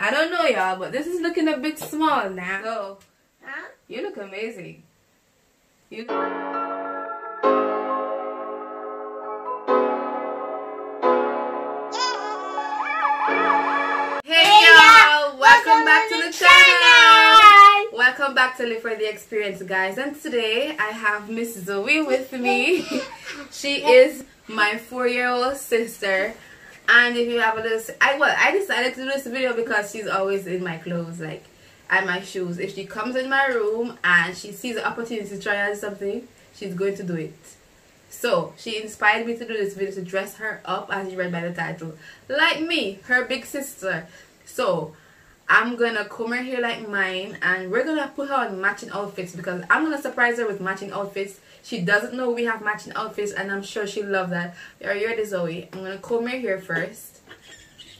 I don't know y'all, but this is looking a bit small now. So, Huh? you look amazing. You Hey y'all, welcome back to the channel. Welcome back to Live for the Experience, guys. And today I have Miss Zoe with me. She is my 4-year-old sister. And if you have a little, I decided to do this video because she's always in my clothes, like, and my shoes. If she comes in my room and she sees the opportunity to try on something, she's going to do it. So she inspired me to do this video to dress her up, as you read by the title, like me, her big sister. So I'm gonna comb her hair like mine, and we're gonna put her on matching outfits because I'm gonna surprise her with matching outfits. She doesn't know we have matching outfits, and I'm sure she'll love that. Are you ready, Zoe? I'm gonna comb her hair first,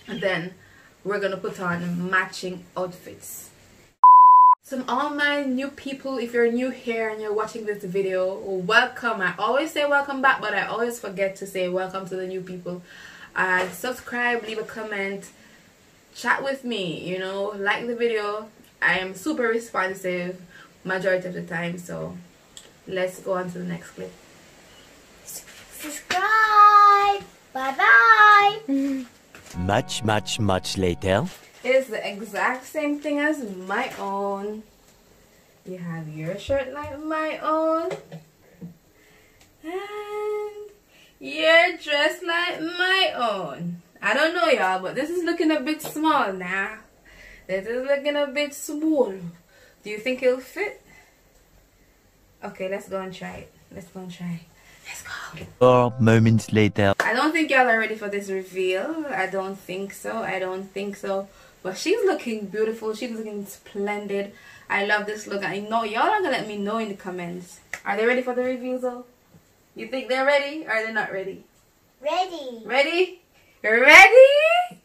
and then we're gonna put on matching outfits. So all my new people, if you're new here and you're watching this video, welcome. I always say welcome back, but I always forget to say welcome to the new people. Subscribe, leave a comment, chat with me, you know, like the video. I am super responsive majority of the time, so let's go on to the next clip. Subscribe. Bye-bye. Much later. It is the exact same thing as my own. You have your shirt like my own, and you're dressed like my own. I don't know y'all, but this is looking a bit small now. This is looking a bit small. Do you think it'll fit? Okay, let's go and try it. Let's go and try it. Let's go. 4 moments later. I don't think y'all are ready for this reveal. I don't think so. I don't think so. But she's looking beautiful. She's looking splendid. I love this look. I know y'all are gonna let me know in the comments. Are they ready for the reveal though? You think they're ready? Or are they not ready? Ready. Ready? Ready?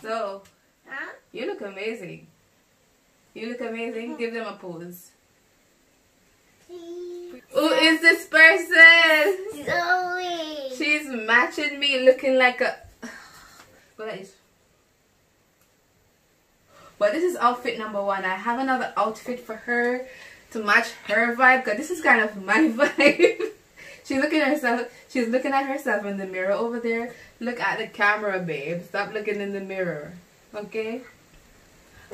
So, Huh? you look amazing. You look amazing. Give them a pose. Please. Who is this person? Zoe. She's matching me, looking like a. What is? But this is outfit number 1. I have another outfit for her to match her vibe, because this is kind of my vibe. She's looking at herself. She's looking at herself in the mirror over there. Look at the camera, babe. Stop looking in the mirror. Okay?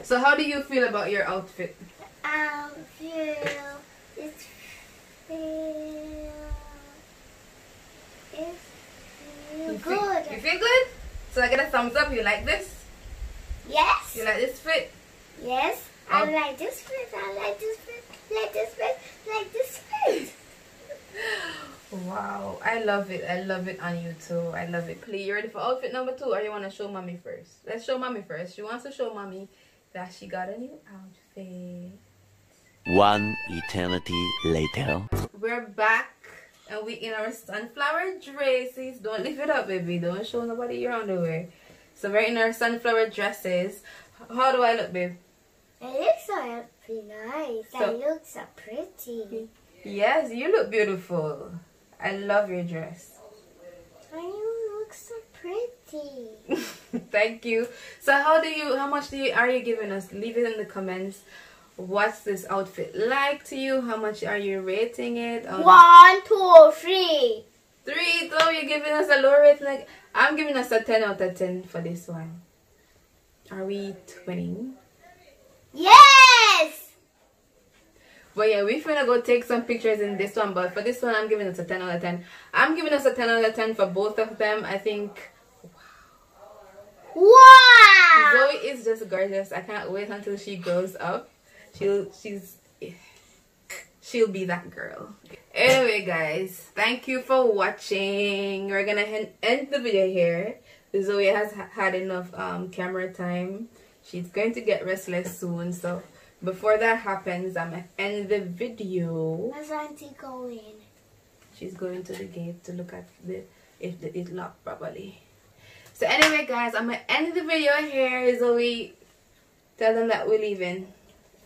So how do you feel about your outfit? It's good. You feel good? So I get a thumbs up. You like this? Yes. You like this fit? Yes. I like this fit. I like this fit. Like this fit. Like this fit. Wow, I love it. I love it on you too. I love it. Please, you ready for outfit number 2, or you want to show mommy first? Let's show mommy first. She wants to show mommy that she got a new outfit. 1 eternity later. We're back, and we in our sunflower dresses. Don't lift it up, baby. Don't show nobody your underwear. So we're in our sunflower dresses. How do I look, babe? It looks so nice. So- It looks so pretty. Yes, you look beautiful. I love your dress. And you look so pretty. Thank you. So how much are you giving us? Leave it in the comments. What's this outfit like to you? How much are you rating it? 1, 2, 3. 3. So you're giving us a low rating. Like, I'm giving us a 10 out of 10 for this one. Are we twinning? Yes. But yeah, we're gonna go take some pictures in this one. But for this one, I'm giving us a 10 out of 10. I'm giving us a 10 out of 10 for both of them. I think. Wow. Zoe is just gorgeous. I can't wait until she grows up. She'll be that girl. Anyway, guys, thank you for watching. We're gonna end the video here. Zoe has had enough camera time. She's going to get restless soon, so before that happens, I'm gonna end the video. Where's Auntie going? She's going to the gate to look at if it's locked properly. So anyway, guys, I'm gonna end the video here. Zoe, tell them that we're leaving.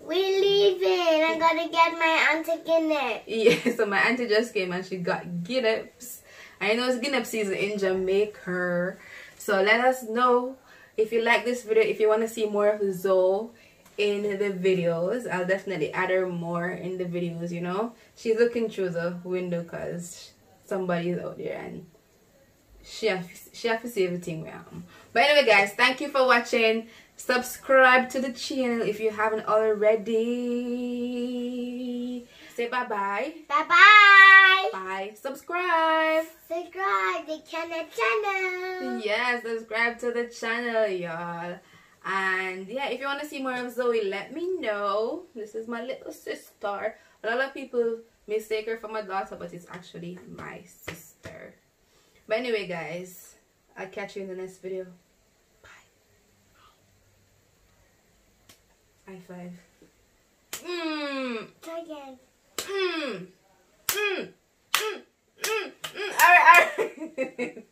We're leaving. I gotta get my Auntie Guinness. Yeah, so my auntie just came and she got Guinness. I know it's Guinness season in Jamaica. So let us know If you like this video, if you want to see more of Zoe in the videos, I'll definitely add her more in the videos, you know. She's looking through the window because somebody is out there and she have to see everything we have. But anyway guys, thank you for watching. Subscribe to the channel if you haven't already. Say bye bye. Bye bye. Bye. Subscribe. Subscribe to channel. Yeah, subscribe to the channel, y'all. And yeah, if you want to see more of Zoe, let me know. This is my little sister. A lot of people mistake her for my daughter, but it's actually my sister. But anyway guys, I'll catch you in the next video. Bye. High five. Try again. Alright.